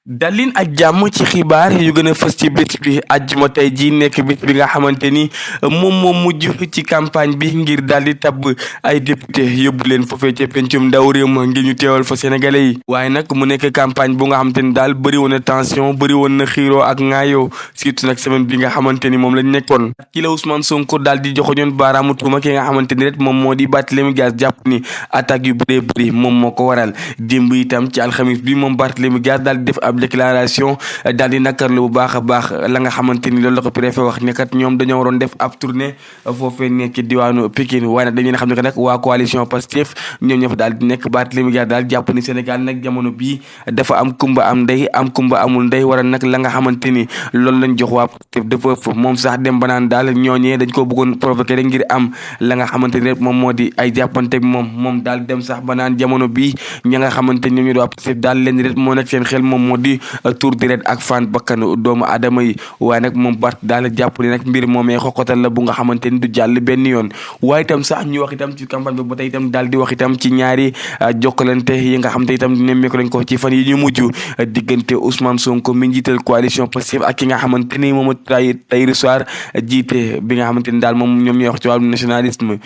dalin ak jàmm ci xibaar yu gën a fës ci bés bi àjjuma tey ji nekk bés bi nga xamante ni moom mujj ci campagne bi ngir daal di tabb ay député yóbbu leen foofee ca pencum ndaw réew ma ngir ñu teewal fa sénégalais yi waaye nag mu nekk campagne bu nga xamante ni daal bëri woon na tension bëri woon na xiiroo ak ŋaayoo surtout nag semaine bi nga xamante ni moom lañ nekkoon ki la Ousmane Sonko daal di joxoñoon baaraamu tuuma ki nga xamante ni rek moom moo di Barthélémy Dias jàpp ni attaques yu bëree bëri moom moo ko waral démb itam ci alxamis bi moom Barthélémy Dias daal di def ab déclaration daal di nakarlu bu baax a baax la nga xamante ni loolu la ko préfet wax ne kat ñoom dañoo waroon def ab tournée foofee nekk ci diwaanu Pikine waaye nag dañu xam ne que nag waa coalition Pastef ñoom ñëpp daal di nekk Barthélémy Dias daal jàpp ni Sénégal nag jamono bii dafa am kumba am ndey am kumba amul ndey waral nag la nga xamante ni loolu lañ jox waa Pastef dafa ëpp moom sax dem ba naan daal ñooñee dañ ko bëggoon provoquer rek ngir am la nga xamante ni rek moom moo di ay jàppanteeg moom daal dem sax ba naan jamono bii ña nga xamante ni ñoom ñu waa Pastef daal leen rek moo nekk seen xel moom moo di tour direct ak fan bakkanu doomu aadama yi waaye nag moom Bart daal jàpp ni nag mbir moomee xoqatal la bu nga xamante ni du jàll benn yoon waaye itam sax ñu wax itam ci campagne bi ba tey itam daal di wax itam ci ñaari jokkalante yi nga xamante itam nemmeeku lañ ko ci fan yi ñu mujj diggante Ousmane Sonko mi njiital coalition Pastef ak ki nga xamante ni moom Tahirou Sarr jiite bi nga xamante ni daal moom ñoom ñooy wax ci wàllu nationalisme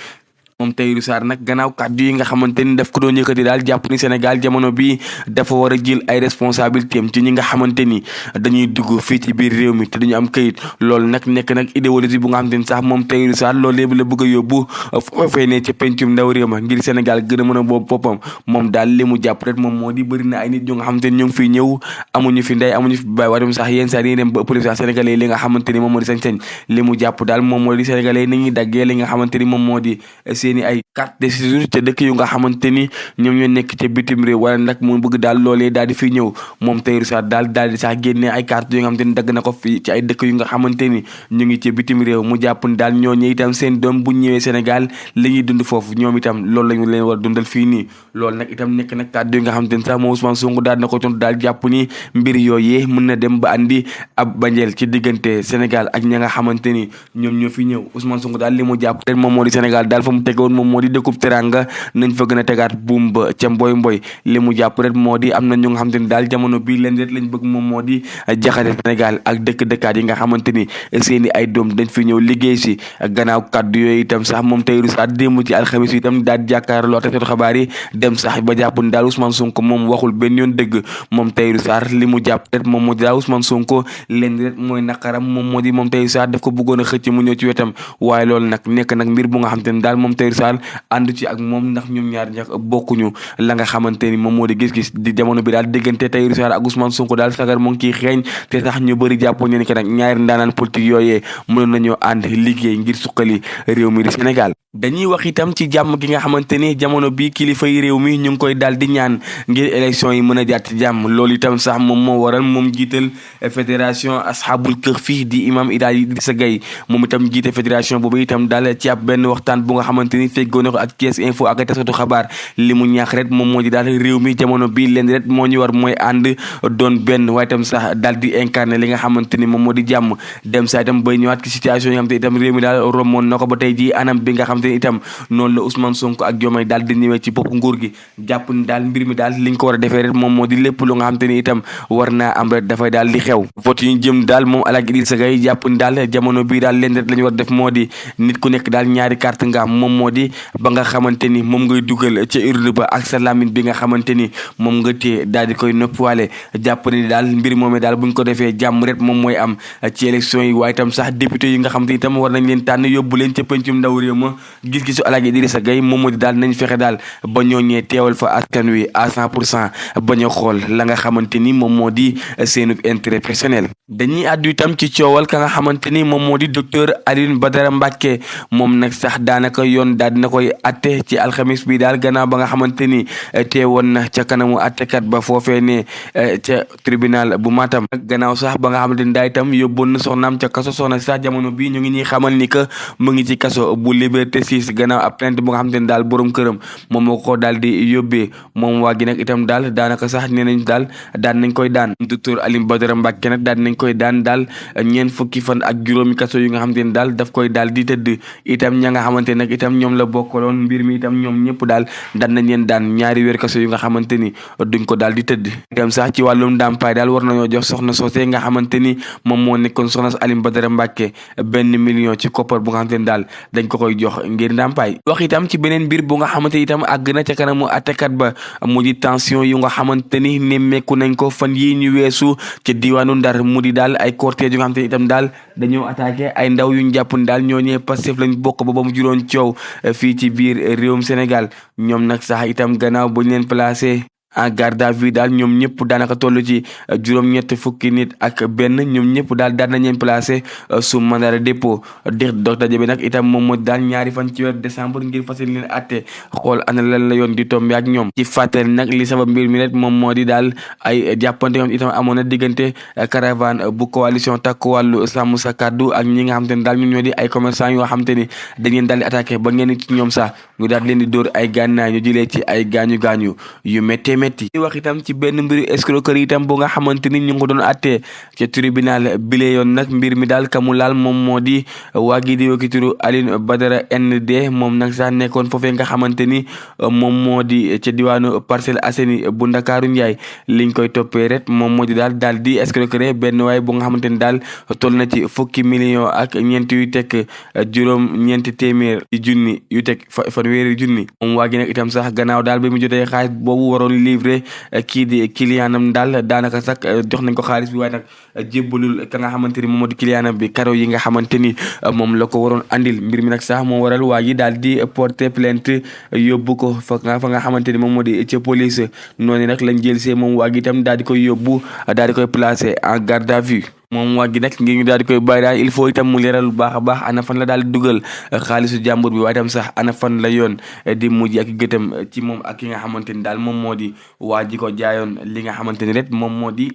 moom Tahirou Sarr nag gannaaw kàddu yi nga xamante ni daf ko doon yëkkati daal jàpp ni Sénégal jamono bii dafa war a jël ay responsabilité am ci ñi nga xamante ni dañuy dugg fii ci biir réew mi te duñu am këyit loolu nag nekk nag idéologie bu nga xamante ni sax moom Tahirou Sarr loolu lépp la bëgg a yóbbu foofee ne ci pencum ndaw réew ma ngir Sénégal gën a mën a boobu boppam moom daal li mu jàpp rek moom moo di bëri na ay nit ñu nga xamante ni ñu ngi fiy ñëw amuñu fi ndey amuñu fi baay waaye sax yenn saa yi dem ba ëppale sax sénégalais yi li nga xamante ni moom moo di sañ-sañ li mu jàpp daal moom moo di sénégalais yi ni ñuy daggee li nga xamante ni moom moo di seeni ay carte de séjour te dëkk yu nga xamante ni ñoom ñoo nekk ca bitim réew wala nag mu bëgg daal loolee daal di fi ñëw moom Tahirou Sarr daal di sax génnee ay carte yu nga xamante ni dagg na ko fi ci ay dëkk yu nga xamante ni ñu ngi ci bitim réew mu jàpp ni daal ñooñu itam seen doom bu ñëwee Sénégal li ñuy dund foofu ñoom itam loolu lañu leen war dundal fii nii loolu nag itam nekk nag kàddu yi nga xamante ni sax moom Ousmane Sonko daal na ko tontu daal jàpp ni mbir yooyee mën na dem ba andi ab banjeel ci diggante Sénégal ak ña nga xamante ni ñoom ñoo fi ñëw Ousmane Sonko daal li mu jàpp rek moom moo di Sénégal daal fa mu tegoon moom moo di dëkkub teranga nañ fa gën a tegaat buum ba ca mboy li mu jàpp rek moo di am na ñu nga xamante ni daal jamono bii leen rek lañ bëgg moom moo di jaxase Sénégal ak dëkkaat yi nga xamante ni seeni ay doom dañ fi ñëw liggéey si gannaaw kàddu yooyu itam sax moom Tahirou Sarr démb ci alxamis yi itam daal di jàkkaarloo ak xabaar yi dem sax ba jàpp ni daal Ousmane Sonko moom waxul benn yoon dëgg moom Tahirou Sarr li mu jàpp rek moom moo di daal Ousmane Sonko leen rek mooy naqaram moom moo di moom Tahirou Sarr daf ko bëggoon a xëcc mu ñëw ci wetam waaye loolu nag nekk nag mbir bu nga xamante ni daal moom Tahirou Sarr ànd ci ak moom ndax ñoom ñaar ñax bokkuñu la nga xamante ni moom moo di gis-gis di jamono bi daal diggante Tahirou Sarr ak Ousmane Sonko daal sagar moo ngi ciy xeeñ te sax ñu bëri jàppoon ne ni que nag ñaari ndaanaan politique yooyee mënoon nañoo ànd liggéey ngir suqali réew mi di Sénégal dañuy wax itam ci jàmm gi nga xamante ni jamono bi kilifa yi réew mi ñu ngi koy daal di ñaan ngir élection yi mën a jaar ci jàmm loolu itam sax moom moo waral moom jiital fédération ashabul kahfi di imam Idrissa Gueye moom itam jiite fédération boobu itam daal ci ab benn waxtaan bu nga xamante ni feggoo na ko ak Thiès Info ak taskatu xabaar li mu ñaax rek moom moo di daal réew mi jamono bi leen rek moo ñu war mooy ànd doon benn waaye itam sax daal di incarné li nga xamante ni moom moo di jàmm dem saa itam bay ñëwaat ci situation yi nga xamante itam réew mi daal romoon na ko ba tey ji anam bi nga xamante ni itam noonu la Ousmane Sonko ak Diomaye daal di ñëwee ci bopp nguur gi jàpp ni daal mbir mi daal liñ ko war a defee rek moom moo di lépp lu nga xamante ni itam war naa am rek dafay daal di xew vote yi jëm daal moom Alaaji Idrissa Gueye jàpp ni daal jamono bii daal leen rek la ñu war a def moo di nit ku nekk daal ñaari carte nga am moom moo di ba nga xamante ni moom ngay dugal ca urne ba ak sa lamine bi nga xamante ni moom nga téye daal di koy noppiwaale jàpp ni daal mbir moomee daal buñ ko defee jàmm rek moom mooy am ci élection yi waaye itam sax député yi nga xamante ni itam war nañ leen tànn yóbbu leen ca pencum ndaw réew ma gis-gisu Alaaji Idrissa Gueye moom moo di daal nañ fexe daal ba ñooñee teewal fa askan wi à 100% bañ a xool la nga xamante ni moom moo di seenu intérêt personnel dañuy àddu itam ci coowal ka nga xamante ni moom moo di docteur Alioune Badara Mbacké moom nag sax daanaka yoon daal dina koy atte ci alxamis bi daal gannaaw ba nga xamante ni teewoon na ca kanamu attekat ba foofee ne ca tribunal bu Matam gannaaw sax ba nga xamante ni daal itam yóbboon na soxnaam ca kaso soxna sax jamono bi ñu ngi ñuy xamal ni que mu ngi ci kaso bu Liberté 6 gannaaw ab plainte bu nga xamante ni daal borom këram moom moo ko daal di yóbbee moom waa gi nag itam daal daanaka sax nee nañ daal daan nañ koy daan docteur Alioune Badara Mbacké nag daan nañ dañ koy daan daal ñeent fukki fan ak juróomi kaso yu nga xamante ni daal daf koy daal di tëdd. Itam ña nga xamante nag itam ñoom la bokkaloon mbir mi itam ñoom ñëpp daal daan nañ leen daan ñaari weer kaso yu nga xamante ni duñ ko daal di tëdd. itam sax ci wàllum ndàmpaay daal war nañoo jox soxna soosé nga xamante ni moom moo nekkoon soxna Alioune Badara Mbacke 1 million ci koppar bu nga xamante ni daal dañ ko koy jox ngir ndàmpaay. wax itam ci beneen mbir bu nga xamante itam àgg na ca kanamu àttekat ba mu di tension yu nga xamante ni nemmeeku nañ ko fan yii ñu weesu ci diwaanu Ndar mu di daal ay cortège yu nga xamante ni itam daal dañoo attaqué ay ndaw yuñ jàpp ni daal ñooñee Pastef lañ bokk ba mu juróon coow fii ci biir réewum Sénégal. ñoom nag sax itam gannaaw buñ leen placé en garde à vue daal ñoom ñëpp daanaka toll ci juróom-ñett fukki nit ak benn ñoom ñëpp daal daan nañ leen placé sous mandat de dépôt. dox daje bi nag itam moom moo daal ñaari fan ci weeru décembre ngir fas leen atte xool ana lan la yoon di tombe ak ñoom. ci fàttali nag li sabab mbir mi rek moom moo di daal ay jàppante yoon itam amoon na diggante caravane bu coalition takku wàllu sàmm sa kàddu ak ñi nga xam te ne daal ñun ñoo di ay commerçant yoo xam te ni dañ leen daal di attaqué ba ngeen ci ñoom sax ñu daal leen di dóor ay gànnaay ñu jëlee ci ay gaañu-gaañu yu méttee métti. di wax itam ci benn mbiru escroquerie itam bu nga xamante ni ñu ngi ko doon àttee ci tribunal bile yoon nag mbir mi daal kamu laal moom moo di waa gi di wakituru Alioune Badara ND moom nag sax nekkoon foofee nga xamante ni moom moo di ca diwaanu Parcelles Assainies bu Ndakaaru Njaay liñ koy toppee rek moom moo di daal di escroquerie benn waay bu nga xamante ni daal toll na ci fukki million ak ñeent yu teg juróom-ñeenti téeméer junni yu teg fanweeri junni. moom waa gi nag itam sax gannaaw daal bi mu jotee xaalis boobu waroon livrer kii di clientam daal daanaka sax jox nañ ko xaalis bi waaye nag jébbalul ka nga xamante ni moom moo di clientam bi karo yi nga xamante ni moom la ko waroon andil. mbir mi nag sax moo waral waa ji daal di porter plainte yóbbu ko fa nga xamante ni moom moo di ca police. noonu nag lañ jël see moom waa ji itam daal di koy yóbbu daal di koy placer en garde à vue. moom waa ji nag ngir ñu daal di koy bàyyi daal il faut itam mu leeral bu baax a baax ana fan la daal di dugal xaalisu jàmbur bi waaye itam sax ana fan la yoon di mujj ak gëtam ci moom ak ki nga xamante ni daal moom moo di waa ji ko jaayoon li nga xamante ni rek moom moo di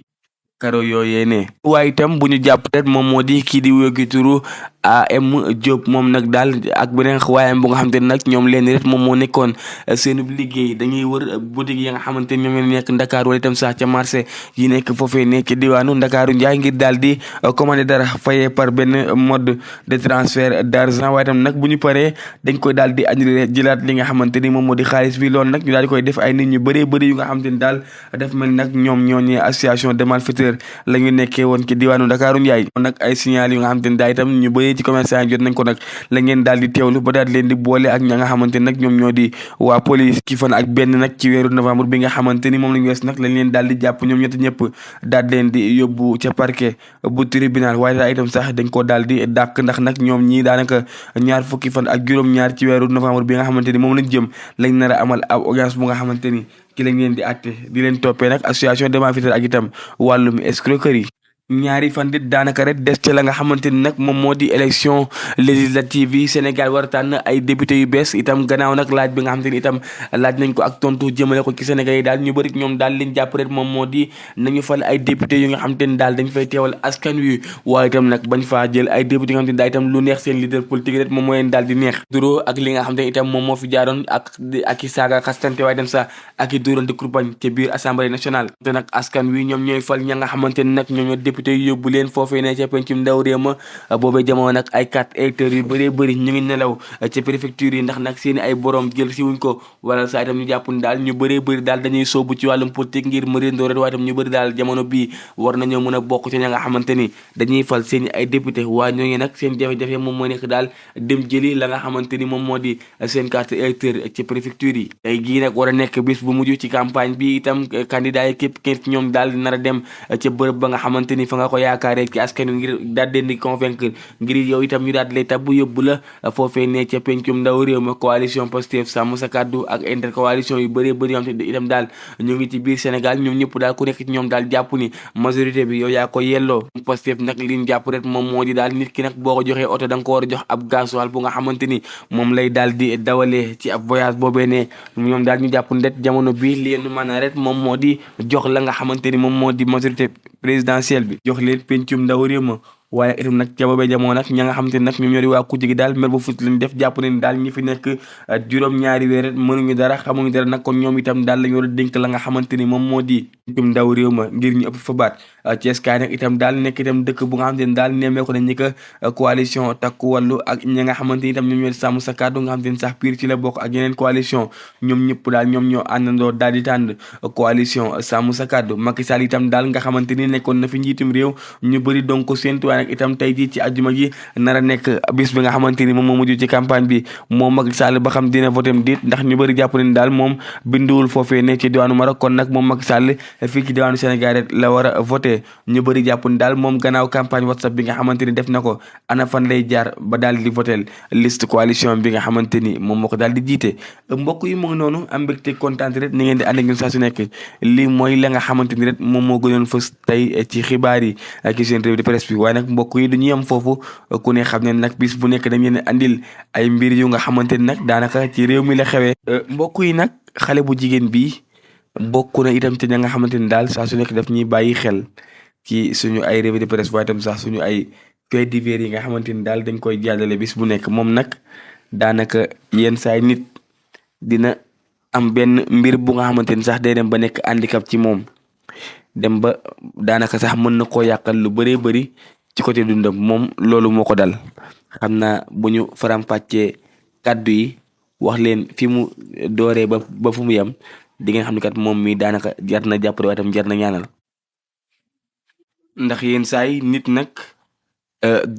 karo yooyee ne. waaye itam bu ñu jàpp rek moom moo di kii di wékki turu AM Diop moom nag daal ak beneen waayam bu nga xamante ne nag ñoom leen rek moom moo nekkoon seen liggéey dañuy wër boutique yi nga xamante ni ñoom ñoo nekk Ndakaaru wala itam sax ca marché yi nekk foofee nekk diwaanu Ndakaaru Njaay ngir daal di commander dara fayee par benn mode de transfert d'argent. waaye itam nag bu ñu paree dañ koy daal di annulé jëlaat li nga xamante ni moom moo di xaalis bi loolu nag ñu daal di koy def ay nit ñu bëree bëri yu nga xamante ni daal daf mel nag ñoom ñooñee association de malfaiteurs la ñu nekkee woon ci diwaanu Ndakaaru Njaay. nag ay signal yu nga xamante ni daal itam ñu bëri ci commerçant jot nañ ko nag la ngeen daal di teewlu ba daal leen di boole ak ña nga xamante ni nag ñoom ñoo di waa police. ki fan ak benn nag ci weeru novembre bi nga xamante ni moom lañu wees nag lañ leen daal di jàpp ñoom ñett ñëpp daal leen di yóbbu ca parquet bu tribunal. waaye daal itam sax dañ ko daal di dàq ndax nag ñoom ñii daanaka ñaar fukki fan ak juróom-ñaar ci weeru novembre bi nga xamante ni moom lañ jëm lañ nar a amal ab audience bu nga xamante ni ki lañ leen di àtte di leen toppee nag association de malfaiteurs ak itam wàllum escroquerie. ñaari fan dit daanaka rek des ca la nga xamante ni nag moom moo di élection législative yi Sénégal war a tànn ay député yu bees itam gannaaw nag laaj bi nga xamante ni itam laaj nañ ko ak tontu jëmale ko ci Sénégal yi daal ñu bëri ñoom daal liñ jàpp rek moom moo di nañu fal ay député yu nga xamante ni daal dañ fay teewal askan wi waaye itam nag bañ faa jël ay député yu nga xamante ni daal itam lu neex seen leader politique rek moom moo leen daal di neex duro ak li nga xamante ni itam moom moo fi jaaroon ak i saaga xastante waaye dem sax ak i dóorante kurpañ ca biir assemblée nationale te nag askan wi ñoom ñooy fal ña nga xamante ni nag ñoom ñoo député yu yóbbu leen foofee ne ca pencum ndaw réew ma boobee jamono nag ay 4 électeurs yu bëree bëri ñu ngi nelaw ca préfecture yi ndax nag seeni ay borom jël si wuñ ko wala saa itam ñu jàpp ni daal ñu bëree bëri daal dañuy soobu ci wàllum politique ngir mëreendoo rek waaye itam ñu bëri daal jamono bii war nañoo mën a bokk ci ña nga xamante ni dañuy fal seeni ay député waaye ñooñu nag seen jafe-jafe moom moo nekk daal dem jëli la nga xamante ni moom moo di seen carte électeur ci préfecture yi. tey gii nag war a nekk bis bu mujj ci campagne bi itam candidat yi képp kenn ci ñoom daal nar a dem ca bërëb ba nga xamante ni fa nga ko yaakaaree ci askan wi ngir daal leen di convaincre ngir yow itam ñu daal lay tabbu yóbbu la foofee ne ca pencum ndaw réew ma coalition Pastef sàmm sa kàddu ak intercoalition yu bëree bëri yoo xam te itam daal ñu ngi ci biir Sénégal ñoom ñëpp daal ku nekk ci ñoom daal jàpp ni majorité bi yow yaa ko yelloo. Pastef nag li ñu jàpp rek moom moo di daal nit ki nag boo ko joxee oto da nga ko war a jox ab gasoil bu nga xamante ni moom lay daal di dawalee ci ab voyage boobee ne ñoom daal ñu jàpp ne jamono bi leen mën a rek moom moo di jox la nga xamante ni moom moo di majorité présidentielle bi jox leen pencum ndaw réew ma waaye itam nag ca boobee jamono nag ña nga xamante ni nag ñoom ñoo di waa kujje gi daal mer ba fut lañ def jàpp ne daal ñi fi nekk juróom-ñaari weer mënuñu dara xamuñu dara nag kon ñoom itam daal lañu war a dénk la nga xamante ni moom moo di jum ndaw réew ma ngir ñu ëpp fa baat Thiès kaay nag itam daal nekk itam dëkk bu nga xamante ni daal nemmeeku nañ ñi ko coalition takku wàllu ak ñi nga xamante ni itam ñoom ñoo di sàmm sa kàddu nga xamante ni sax piir ci la bokk ak yeneen coalition ñoom ñëpp daal ñoom ñoo àndandoo daal di tànn coalition sàmm sa kàddu Macky Sall itam daal nga xamante ni nekkoon na fi njiitum réew ñu bëri donc séntu waaye nag itam tey jii ci àjjuma ji nar a nekk bis bi nga xamante ni moom moo mujj ci campagne bi moom Macky Sall ba xam dina voté am déet ndax ñu bëri jàpp ne daal moom binduwul foofee ne ci diwaanu Maroc kon nag moom Macky Sall fii ci diwaanu Sénégal rek la war a voté ñu bëri jàpp ne daal moom gannaaw campagne WhatsApp bi nga xamante ni def na ko ana fan lay jaar ba daal di voté liste coalition bi nga xamante ni moom moo ko daal di jiite mbokk yi mu ngi noonu am mbégte kontaan rek ni ngeen di ànd ak ñun saa su nekk lii mooy la nga xamante ni rek moom moo gënoon fës tey ci xibaar yi ak seen revue de presse bi waaye nag mbokk yi duñu yem foofu ku ne xam ne nag bis bu nekk dañ leen andil ay mbir yu nga xamante ni nag daanaka ci réew mi la xewee mbokk yi nag xale bu jigéen bi bokk na itam te ña nga xamante ni daal saa su nekk daf ñuy bàyyi xel ci suñu ay revue de presse waaye itam sax suñu ay faits divers yi nga xamante ni daal dañ koy jàllale bis bu nekk moom nag daanaka yenn saay nit dina am benn mbir bu nga xamante ni sax day dem ba nekk handicap ci moom dem ba daanaka sax mën na koo yàqal lu bëree bëri ci côté dundam moom loolu moo ko dal xam naa bu ñu faram-fàccee kàddu yi wax leen fi mu dooree ba fu mu yem di ngeen xam ne kat moom mi daanaka jar na jàppale waaye tam jar na ñaanal ndax yenn saay nit nag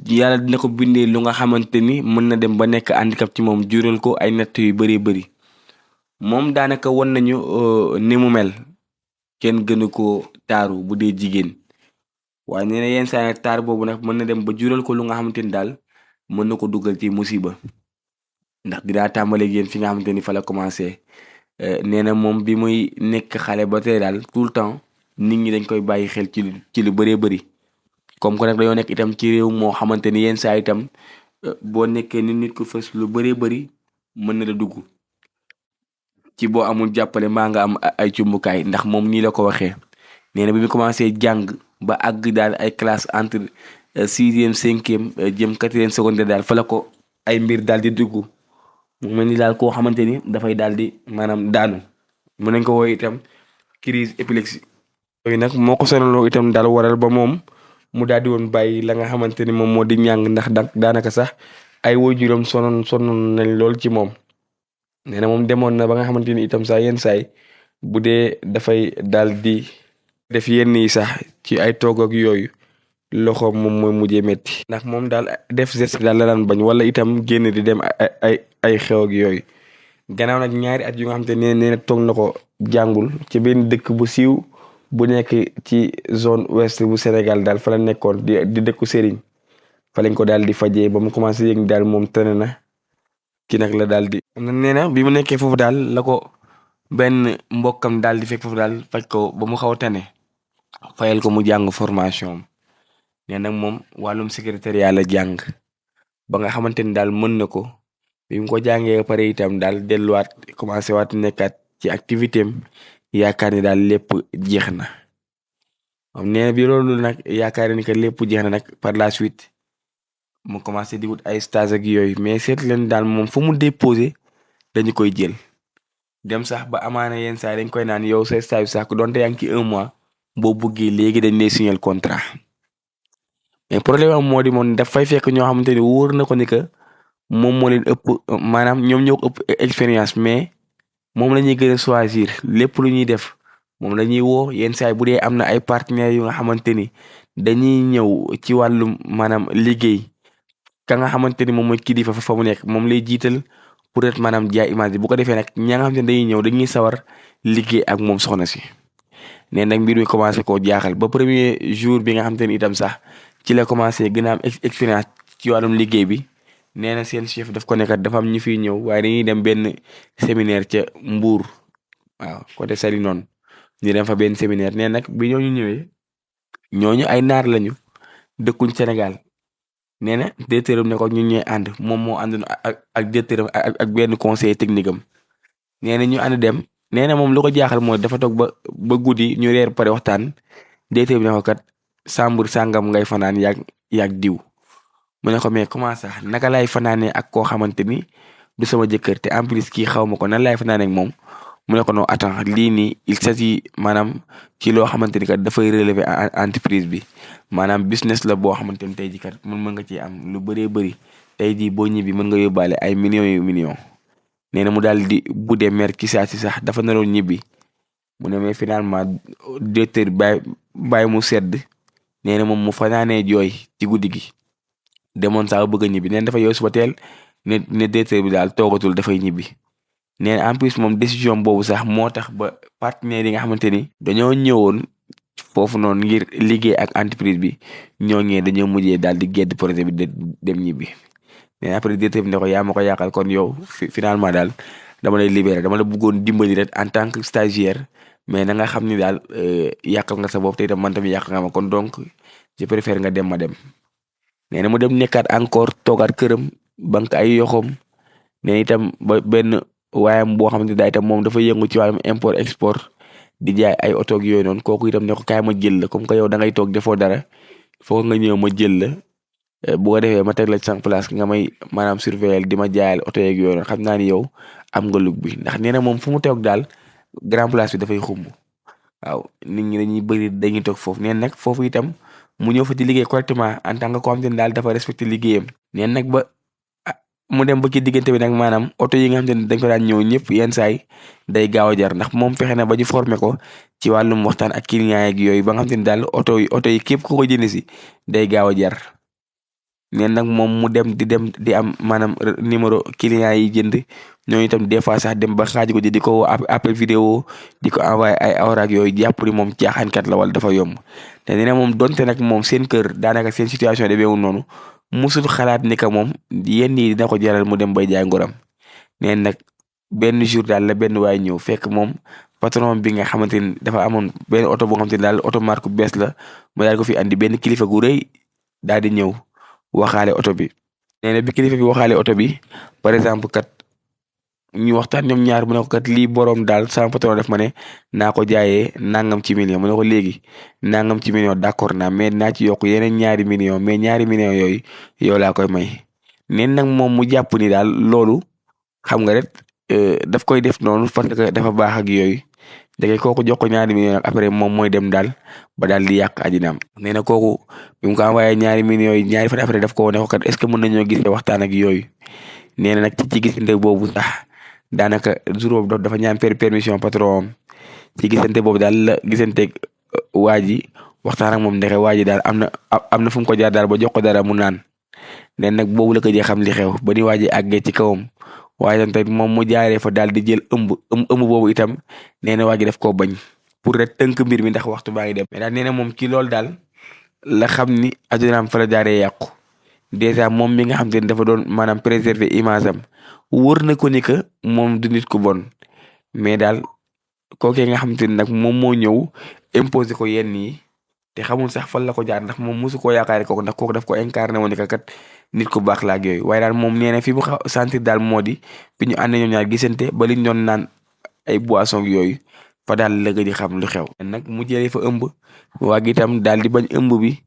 yàlla dina ko bindee lu nga xamante ni mën na dem ba nekk handicap ci moom jural ko ay natt yu bëree bëri moom daanaka won nañu ni mu mel kenn gënu ko taaru bu dee jigéen waaye nee na yenn saa nag taar boobu nag mën na dem ba jural ko lu nga xamante ni daal mën na ko dugal ci musiba ndax dinaa tàmbale yéen fi nga xamante ni fa la commencé nee na moom bi muy nekk xale ba tey daal tout le temps nit ñi dañ koy bàyyi xel ci lu bëree bëri comme que nag dañoo nekk itam ci réew moo xamante ni yenn saa itam boo nekkee nit ku fës lu bëree bëri mën na la dugg ci boo amul jàppale maa nga am ay cumbukaay ndax moom nii la ko waxee nee na bi mu commencé jàng ba àgg daal ay classe entre 6e 5e jëm 4e secondaire daal fa la ko ay mbir daal di dugg mu mel ni daal koo xamante ni dafay daal di maanaam daanu mën nañ ko wooy itam crise épilepsie yooyu nag moo ko sonaloo itam daal waral ba moom mu daal di woon bàyyi la nga xamante ni moom moo di ñàng ndax daanaka sax ay waajuram sonoon nañ lool ci moom nee na moom demoon na ba nga xamante ni itam saa yenn saay bu dee dafay daal di def yenn yi sax ci ay toog ak yooyu loxo moom mooy mujjee metti ndax moom daal def geste daal la daan bañ wala itam génn di dem ay xew ak yooyu gannaaw nag ñaari at yu nga xamante ne nee na toog na ko jàngul ci benn dëkk bu siiw bu nekk ci zone ouest bu Sénégal daal fa la nekkoon di dëkku Serigne fa lañ ko daal di fajee ba mu commencé yëg daal moom tane na ki nag la daal di nee na bi mu nekkee foofu daal la ko benn mbokkam daal di fekk foofu daal faj ko ba mu xaw a tane fayal ko mu jàng formation nee nag moom wàllum secrétariat la jàng ba nga xamante ni daal mën na ko bi mu ko jàngee ba pare itam daal delluwaat commencé waat nekkaat ci activité am yaakaar ni daal lépp jeex na moom nee na bi loolu nag yaakaar ni que lépp jeex na nag par la suite mu commencé di wut ay stage ak yooyu mais seet leen daal moom fu mu déposé dañu koy jël dem sax ba amaana yenn saa dañ koy naan yow sa stage sax ku doonte yaa ngi ci 1 mois boo bëggee léegi dañ lay signer contrat mais problème am moo di moom dafay fekk ñoo xamante ni wóor na ko ni que moom moo leen ëpp maanaam ñoom ñoo ko ëpp expérience mais moom la ñuy gën a choisir lépp lu ñuy def moom la ñuy woo yenn saa bu dee am na ay partenaires yu nga xamante ni dañuy ñëw ci wàllum maanaam liggéey ka nga xamante ni moom mooy kilifa fa mu nekk moom lay jiital pour être maanaam jaay image bi bu ko defee nag ña nga xamante ni dañuy ñëw dañuy sawar liggéey ak moom soxna si nee nag mbir mi commencé koo jaaxal ba premier jour bi nga xamante ni itam sax ci la commencé gën a am expérience ci wàllum liggéey bi nee na seen chef daf ko nekkat dafa am ñu fiy ñëw waaye dañuy dem benn séminaire ca Mbour waaw côté Saly noonu ñu dem fa benn séminaire nee nag bi ñooñu ñëwee ñooñu ay naar lañu dëkkuñ Sénégal nee na directeur ne ko ñun ñooy ànd moom moo ànd ak directeur ak benn conseiller technique am nee na ñu ànd dem nee na moom lu ko jaaxal mooy dafa toog ba guddi ñu reer pare waxtaan directeur bi ne ko kat sàmbur sàngam ngay fanaan yaag diw mu ne ko mais comment ça naka laay fanaanee ak koo xamante ni du sama jëkkër te en plus kii xaw ma ko nan laay fanaanee ak moom mu ne ko non attends lii nii il s'agit maanaam ci loo xamante ni kat dafay relever entreprise bi maanaam business la boo xamante ni tey jii kat mën nga ci am lu bëree bëri tey jii boo ñibbi mën nga yóbbaale ay millions yu millions nee na mu daal di budde mer ci saa si sax dafa naroon ñibbi mu ne mais finalement directeur bàyyi mu sedd nee na moom mu fanaanee jooy ci guddi gi demoon sax bëgg a ñibbi nee na dafa yow suba teel ne directeur bi daal toogatul dafay ñibbi. nee na en plus moom décision boobu sax moo tax ba partenaires yi nga xamante ni dañoo ñëwoon foofu noonu ngir liggéey ak entreprise bi ñooñee dañoo mujjee daal di gedd projet bi dem ñibbi nee na après directeur bi ne ko yaa ma ko yàqal kon yow finalement daal dama lay libéré dama la bëggoon dimbali rek en tant que stagiaire mais na nga xam ni daal yàqal nga sa bopp te itam man tamit yàq nga ma kon donc je préfère nga dem ma dem. nee na mu dem nekkaat encore toogaat këram banque ay yoxoom nee itam ba benn waayam boo xamante daal itam moom dafa yëngu ci wàllum import export di jaay ay oto ak yooyu noonu kooku itam ne ko kaay ma jël la comme que yow da ngay toog defoo dara foog nga ñëw ma jël la bu ko defee ma teg la ci sa place nga may maanaam surveiller di ma jaayal oto yeeg yooyu noonu xam naa ni yow am nga lug bi ndax nee na moom fu mu toog daal grand place bi dafay xumb waaw nit ñi dañuy bëri dañuy toog foofu neen nag foofu itam mu ñëw fa di liggéey correctement en tant que ko xamante ne daal dafa respecté liggéeyam neen nag ba mu dem ba ci diggante bi nag maanaam oto yi nga xamante ne dañ ko daan ñëw ñëpp yenn saay day gaaw a jar ndax moom fexe na ba ñu formé ko ci wàllum waxtaan ak client yeeg yooyu ba nga xamante ne daal oto yi képp ku ko jënd si day gaaw a jar neen nag moom mu dem di am maanaam numéro client yi jënd ñooñu itam des fois sax dem ba xaaj ko di ko woo appel vidéo di ko envoyé ay awraak yooyu jàpp ni moom caaxaankat la wala dafa yomb te nee na moom donte nag moom seen kër daanaka seen situation demeewul noonu musul xalaat ni que moom yenn yi dina ko jaral mu dem bay jaay ngoram neen nag benn jour daal la benn waay ñëw fekk moom patron bi nga xamante ni dafa amoon benn oto boo xamante ni daal oto marque bu bees la mu daal ko fi andi benn kilifa gu rëy daal di ñëw waxaale oto bi nee na bi kilifa bi waxaale oto bi par exemple kat ñu waxtaan ñoom ñaar mu ne ko kat lii boroom daal sama patron def ma ne naa ko jaayee nangam ci million mu ne ko léegi nangam ci million d'accord naa mais naa ci yokk yeneen ñaari million mais ñaari million yooyu yow laa koy may neen nag moom mu jàpp ni daal loolu xam nga rek daf koy def noonu parce que dafa baax ak yooyu dégg kooku jox ko ñaari million nag après moom mooy dem daal ba daal di yàq ajinaam nee na kooku bi mu ko envoyé ñaari millions yi ñaari fan après daf ko ne ko kat est-ce que mën nañoo gisee waxtaan ak yooyu nee na nag ci gisante boobu sax daanaka jour boobu dafa ñaan permission patron ci gisante boobu daal la gisanteeg waa ji waxtaan ak moom ndexe waa ji daal am na fu mu ko jaar daal ba jox ko dara mu naan neen nag boobu la ko jee xam li xew ba ni waa ji àggee ci kawam waaye tamit moom mu jaaree fa daal di jël ëmb boobu itam nee na waa ji daf koo bañ pour rek tënk mbir mi ndax waxtu baa ngi dem mais daal nee na moom ci loolu daal la xam ni adunaam fa la jaaree yàqu dèjà moom mi nga xam te ne dafa doon maanaam préserver image am wóor na ko ni que moom du nit ku bon mais daal kookee nga xam te ne nag moom moo ñëw imposer ko yenn yi te xamul sax fan la ko jaar ndax moom mosu koo yaakaare kooku ndax kooku daf ko incarné woon ni que kat nit ku baax la ak yooyu waaye daal moom nee na fi mu sentir daal moo di bi ñu ànd ñoom ñaar gisante ba liñ doon naan ay boissons yooyu fa daal la gëj di xam lu xew. nag mu jëlee fa ëmb waa gi itam daal di bañ ëmb bi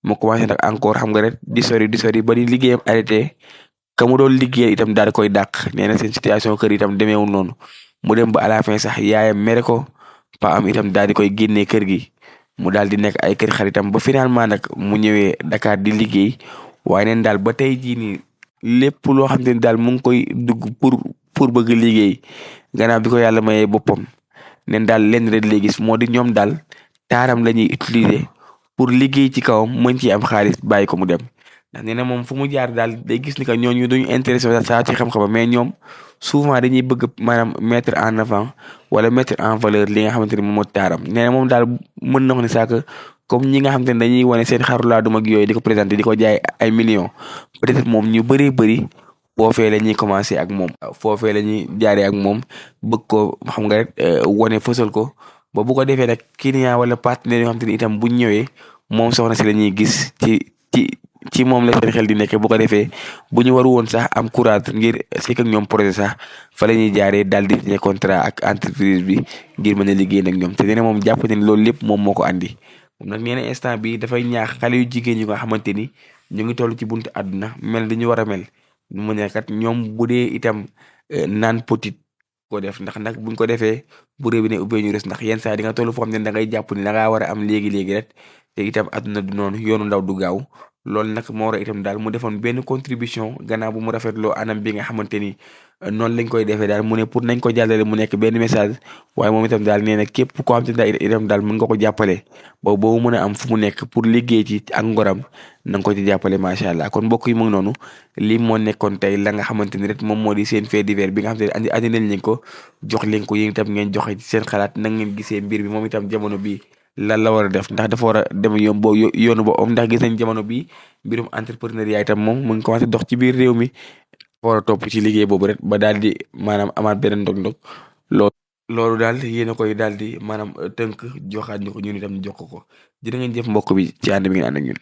mu commencé nag encore xam nga rek di sori ba di liggéeyam arrêté ka mu doon liggéey itam daal di koy dàq nee na seen situation kër itam demeewul noonu mu dem ba à la fin sax yaayam mere ko pa am itam daal di koy génnee kër gi mu daal di nekk ay kër xaritam ba finalement nag mu ñëwee Dakar di liggéey waaye neen daal ba tey jii nii lépp loo xam te ne daal mu ngi koy dugg pour bëgg liggéey gannaaw bi ko yàlla mayee boppam neen daal lenn rek lay gis moo di ñoom daal taaram la ñuy utiliser pour liggéey ci kawam mën ci am xaalis bàyyi ko mu dem ndax nee na moom fu mu jaar daal day gis ni que ñooñu duñu intéressé saa ci xam-xam mais ñoom souvent dañuy bëgg maanaam mettre en avant wala mettre en valeur li nga xamante ni moom moo taaram nee na moom daal mën na ko ne sax comme ñi nga xamante ne dañuy wane seen xarulaadum ak yooyu di ko présenté di ko jaay ay millions peut-être moom ñu bëri foofee la ñuy commencé ak moom foofee la ñuy jaaree ak moom bëgg ko xam nga rek wane fësal ko ba bu ko defee nag client wala partenaire yoo xamante ni itam buñ ñëwee moom soxna si la ñuy gis ci moom la seen xel di nekk bu ko defee bu ñu waru woon sax am courage ngir c'est que ñoom projet sax fa la ñuy jaaree daal di signé contrat ak entreprise bi ngir mën a liggéey nag ñoom te nee na moom jàpp ne loolu lépp moom moo ko andi moom nag nee na instant bi dafay ñaax xale yu jigéen ñi nga xamante ni ñu ngi toll ci buntu àdduna mel di ñu war a mel mu ne kat ñoom bu dee itam naan potit ko def ndax buñ ko defee bu réew bi ne ubbee ñu res ndax yenn saa di nga toll foo xam ne da ngay jàpp ni da ngaa war a am léegi-léegi rek te itam àdduna du noonu yoonu ndaw du gaaw loolu nag moo war a itam daal mu defoon benn contribution gannaaw bu mu rafetloo anam bi nga xamante ni noonu lañ koy defee daal mu ne pour nañ ko jàllale mu nekk benn message waaye moom itam daal nee na képp koo xam te ne itam daal mën nga ko jàppale boobu mën a am fu mu nekk pour liggéey ci ak ngoram na nga ko ci jàppale macha allah kon mbokk yi mu ngi noonu lii moo nekkoon tey la nga xamante ni rek moom moo di seen fait divers bi nga xamante ne andi nañ leen ko jox leen ko yéen itam ngeen joxe ci seen xalaat na ngeen gisee mbir bi moom itam jamono bi lan la war a def ndax dafa war a dem yoonu bo om ndax gis nañ jamono bi mbirum entrepreneuriat itam moom mu ngi commencé dox ci biir réew mi war a topp ci liggéey boobu rek ba daal di maanaam amaat beneen ndog-ndog loolu daal yéen a koy daal di maanaam tënk joxaat ñu ko ñun itam ñu jox ko jërë ngeen jëf mbokk bi ci ànd bi ngeen ànd ak ñun